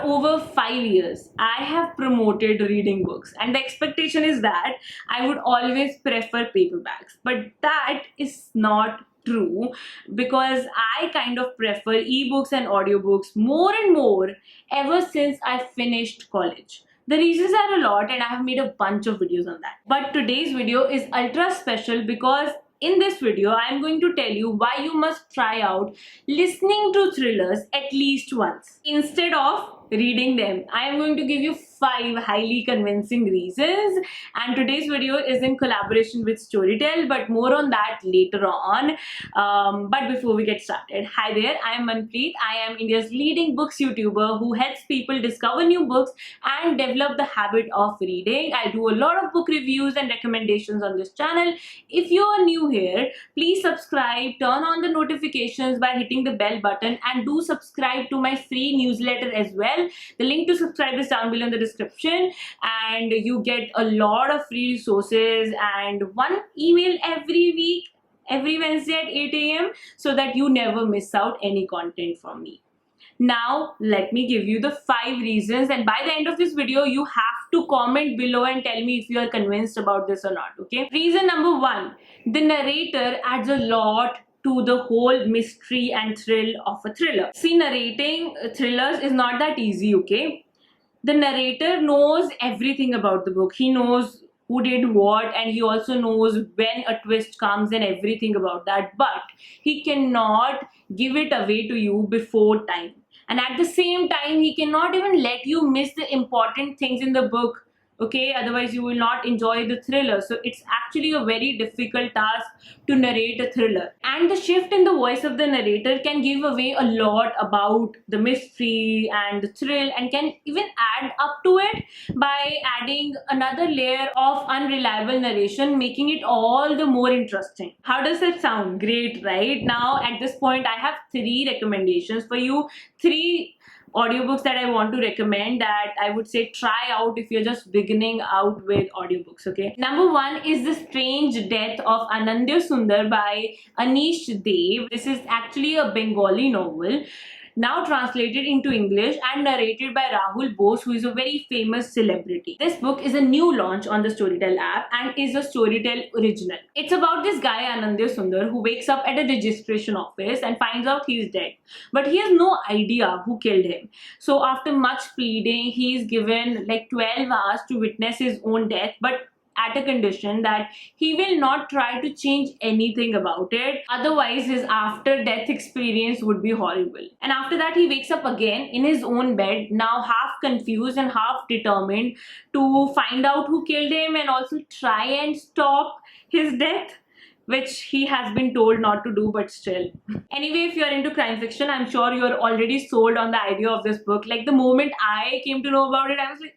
over 5 years, I have promoted reading books, and the expectation is that I would always prefer paperbacks. But that is not true, because I kind of prefer ebooks and audiobooks more and more ever since I finished college. The reasons are a lot, and I have made a bunch of videos on that. But today's video is ultra special because in this video, I am going to tell you why you must try out listening to thrillers at least once instead of reading them. I am going to give you 5 highly convincing reasons, and today's video is in collaboration with Storytel, but more on that later on. But before we get started, hi there, I am Manpreet. I am India's leading books YouTuber who helps people discover new books and develop the habit of reading. I do a lot of book reviews and recommendations on this channel. If you are new here, please subscribe, turn on the notifications by hitting the bell button, and do subscribe to my free newsletter as well. The link to subscribe is down below in the description, and you get a lot of free resources and one email every week, every Wednesday at 8 a.m. so that you never miss out any content from me. Now, let me give you the 5 reasons, and by the end of this video, you have to comment below and tell me if you are convinced about this or not, okay? Reason number 1, the narrator adds a lot to the whole mystery and thrill of a thriller. See, narrating thrillers is not that easy, okay? The narrator knows everything about the book. He knows who did what, and he also knows when a twist comes and everything about that, but he cannot give it away to you before time. And at the same time, he cannot even let you miss the important things in the book, okay? Otherwise you will not enjoy the thriller. So it's actually a very difficult task to narrate a thriller, and the shift in the voice of the narrator can give away a lot about the mystery and the thrill, and can even add up to it by adding another layer of unreliable narration, making it all the more interesting. How does that sound? Great, right? Now at this point, I have 3 recommendations for you, 3 audiobooks that I want to recommend that I would say try out if you're just beginning out with audiobooks, okay? Number 1 is The Strange Death of Anandya Sundar by Anish Dev. This is actually a Bengali novel, now translated into English and narrated by Rahul Bose, who is a very famous celebrity. This book is a new launch on the Storytel app and is a Storytel original. It's about this guy Anandya Sundar who wakes up at a registration office and finds out he's dead, but he has no idea who killed him. So after much pleading, he is given like 12 hours to witness his own death, but at a condition that he will not try to change anything about it. Otherwise, his after-death experience would be horrible. And after that, he wakes up again in his own bed, now half confused and half determined to find out who killed him and also try and stop his death, which he has been told not to do, but still. Anyway, if you're into crime fiction, I'm sure you're already sold on the idea of this book. Like the moment I came to know about it, I was like,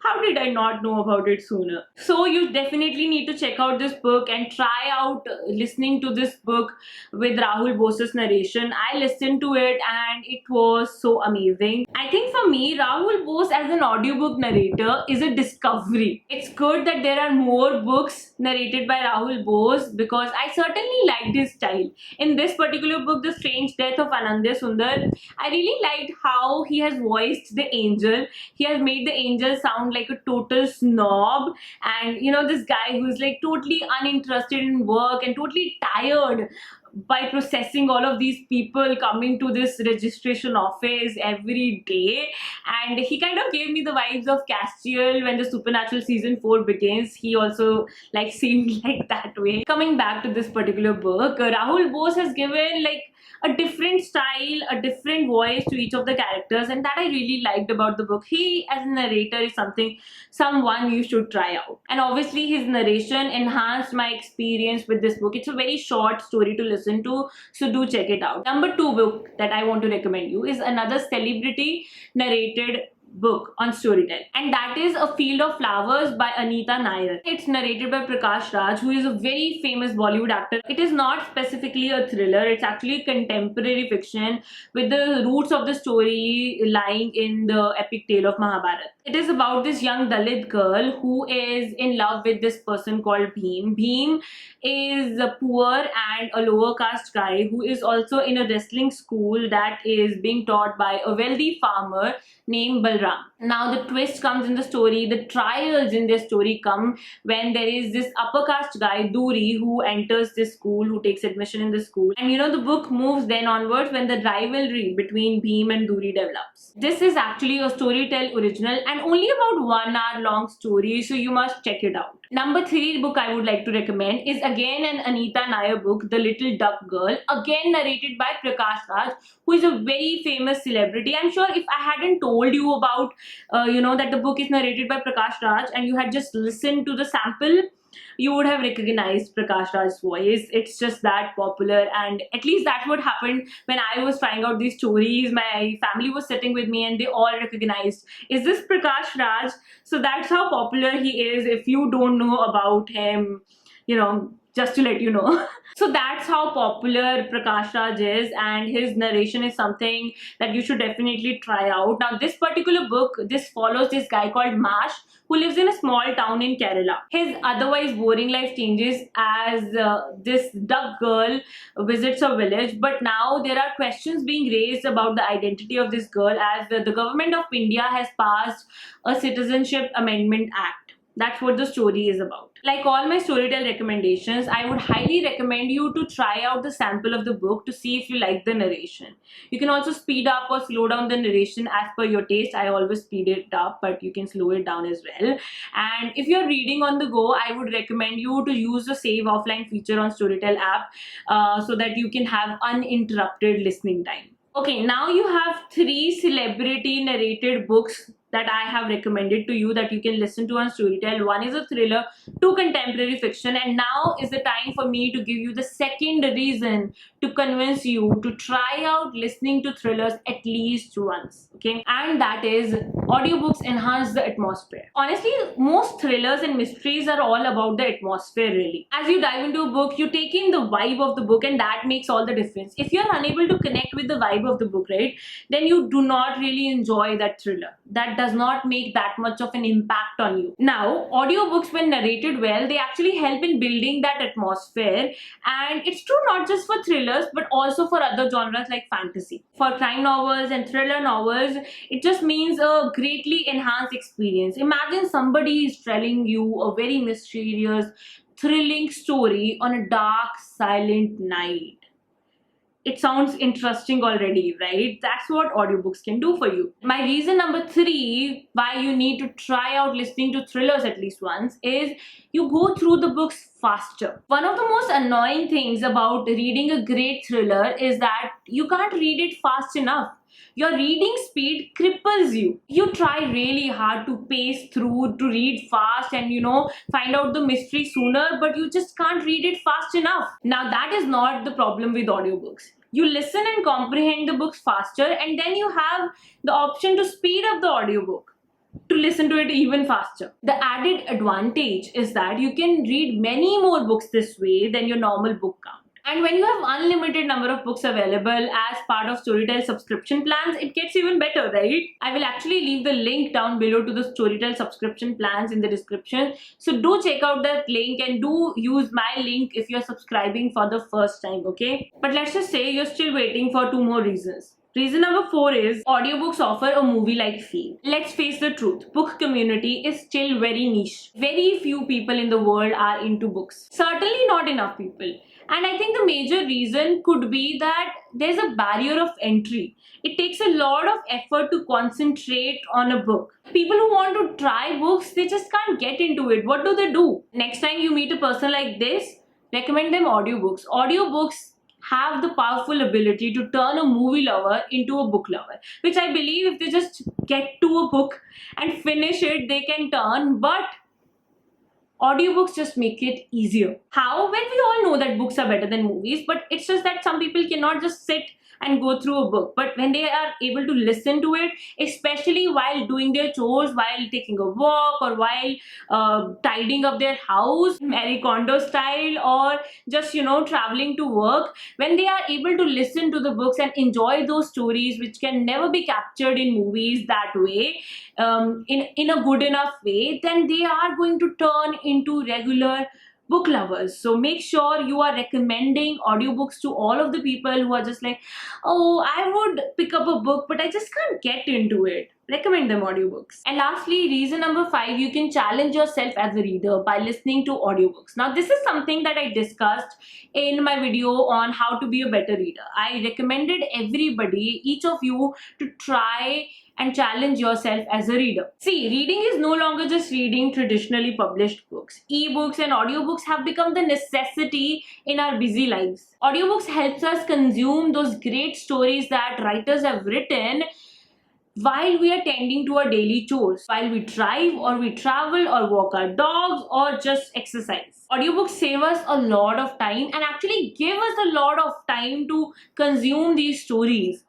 how did I not know about it sooner? So you definitely need to check out this book and try out listening to this book with Rahul Bose's narration. I listened to it and it was so amazing. I think for me, Rahul Bose as an audiobook narrator is a discovery. It's good that there are more books narrated by Rahul Bose because I certainly liked his style. In this particular book, The Strange Death of Anandya Sundar, I really liked how he has voiced the angel. He has made the angel sound like a total snob, and you know, this guy who's like totally uninterested in work and totally tired by processing all of these people coming to this registration office every day. And he kind of gave me the vibes of Castiel when the Supernatural season 4 begins. He also like seemed like that way. Coming back to this particular book, Rahul Bose has given like a different style, a different voice to each of the characters, and that I really liked about the book. He as a narrator is someone you should try out. And obviously his narration enhanced my experience with this book. It's a very short story to listen to, so do check it out. Number 2 book that I want to recommend you is another celebrity narrated book on Storytel, and that is A Field of Flowers by Anita Nair. It's narrated by Prakash Raj, who is a very famous Bollywood actor. It is not specifically a thriller, it's actually contemporary fiction with the roots of the story lying in the epic tale of Mahabharata. It is about this young Dalit girl who is in love with this person called Bhim. Bhim is a poor and a lower caste guy who is also in a wrestling school that is being taught by a wealthy farmer named Balram. Now the twist comes in the story, the trials in this story come when there is this upper caste guy, Duri, who enters this school, who takes admission in the school. And the book moves then onwards when the rivalry between Bhim and Duri develops. This is actually a Storytel original and only about 1 hour long story, so you must check it out. Number 3 book I would like to recommend is again an Anita Nair book, The Little Duck Girl, again narrated by Prakash Raj, who is a very famous celebrity. I'm sure if I hadn't told you about, that the book is narrated by Prakash Raj and you had just listened to the sample, you would have recognized Prakash Raj's voice. It's just that popular, and at least that's what happened when I was trying out these stories. My family was sitting with me and they all recognized, is this Prakash Raj? So that's how popular he is. If you don't know about him, just to let you know. So that's how popular Prakash Raj is, and his narration is something that you should definitely try out. Now, this particular book, this follows this guy called Mash, who lives in a small town in Kerala. His otherwise boring life changes as this duck girl visits a village, but now there are questions being raised about the identity of this girl as the government of India has passed a Citizenship Amendment Act. That's what the story is about. Like all my Storytel recommendations, I would highly recommend you to try out the sample of the book to see if you like the narration. You can also speed up or slow down the narration as per your taste. I always speed it up, but you can slow it down as well. And if you're reading on the go, I would recommend you to use the save offline feature on Storytel app so that you can have uninterrupted listening time. Okay, now you have 3 celebrity narrated books that I have recommended to you that you can listen to on Storytel. 1 is a thriller, 2 contemporary fiction, and now is the time for me to give you the second reason to convince you to try out listening to thrillers at least once, okay? And that is audiobooks enhance the atmosphere. Honestly, most thrillers and mysteries are all about the atmosphere really. As you dive into a book, you take in the vibe of the book, and that makes all the difference. If you're unable to connect with the vibe of the book, right, then you do not really enjoy that thriller. That does not make that much of an impact on you. Now, audiobooks, when narrated well, they actually help in building that atmosphere, and it's true not just for thrillers but also for other genres like fantasy. For crime novels and thriller novels, it just means a greatly enhanced experience. Imagine somebody is telling you a very mysterious, thrilling story on a dark, silent night. It sounds interesting already, right? That's what audiobooks can do for you. My reason number 3 why you need to try out listening to thrillers at least once is you go through the books faster. One of the most annoying things about reading a great thriller is that you can't read it fast enough. Your reading speed cripples you. You try really hard to pace through, to read fast and find out the mystery sooner, but you just can't read it fast enough. Now that is not the problem with audiobooks. You listen and comprehend the books faster, and then you have the option to speed up the audiobook to listen to it even faster. The added advantage is that you can read many more books this way than your normal book count. And when you have unlimited number of books available as part of Storytel subscription plans, it gets even better, right? I will actually leave the link down below to the Storytel subscription plans in the description. So do check out that link and do use my link if you're subscribing for the first time, okay? But let's just say you're still waiting for 2 more reasons. Reason number 4 is audiobooks offer a movie-like feel. Let's face the truth, book community is still very niche. Very few people in the world are into books. Certainly not enough people. And I think the major reason could be that there's a barrier of entry. It takes a lot of effort to concentrate on a book. People who want to try books, they just can't get into it. What do? Next time you meet a person like this, recommend them audiobooks. Audiobooks have the powerful ability to turn a movie lover into a book lover, which I believe if they just get to a book and finish it, they can turn, but audiobooks just make it easier. How? Well, we all know that books are better than movies, but it's just that some people cannot just sit and go through a book. But when they are able to listen to it, especially while doing their chores, while taking a walk, or while tidying up their house, Marie Kondo style, or just traveling to work, when they are able to listen to the books and enjoy those stories which can never be captured in movies that way, in a good enough way, then they are going to turn into regular book lovers. So make sure you are recommending audiobooks to all of the people who are just like, oh, I would pick up a book but I just can't get into it. Recommend them audiobooks. And lastly, reason number 5, you can challenge yourself as a reader by listening to audiobooks. Now this is something that I discussed in my video on how to be a better reader. I recommended everybody, each of you, to try and challenge yourself as a reader. See, reading is no longer just reading traditionally published books. Ebooks and audiobooks have become the necessity in our busy lives. Audiobooks helps us consume those great stories that writers have written while we are tending to our daily chores, while we drive or we travel or walk our dogs or just exercise. Audiobooks save us a lot of time and actually give us a lot of time to consume these stories.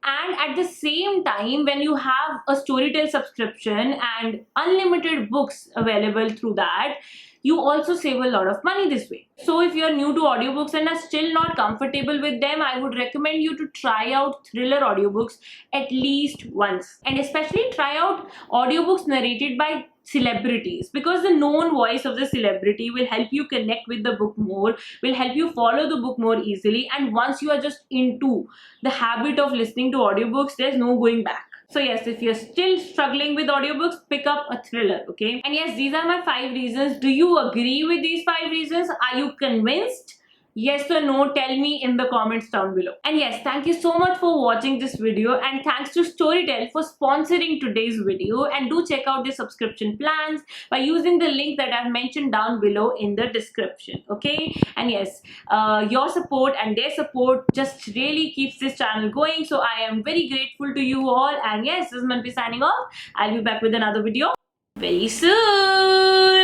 And at the same time, when you have a Storytel subscription and unlimited books available through that, you also save a lot of money this way. So if you're new to audiobooks and are still not comfortable with them, I would recommend you to try out thriller audiobooks at least once. And especially try out audiobooks narrated by celebrities, because the known voice of the celebrity will help you connect with the book more, will help you follow the book more easily, and once you are just into the habit of listening to audiobooks, there's no going back. So yes, if you're still struggling with audiobooks, pick up a thriller, okay? And yes, these are my 5 reasons. Do you agree with these 5 reasons? Are you convinced? Yes or no, tell me in the comments down below. And yes, thank you so much for watching this video, and thanks to Storytel for sponsoring today's video. And do check out their subscription plans by using the link that I've mentioned down below in the description, okay? And yes, your support and their support just really keeps this channel going, so I am very grateful to you all. And yes, this is Manpi signing off. I'll be back with another video very soon.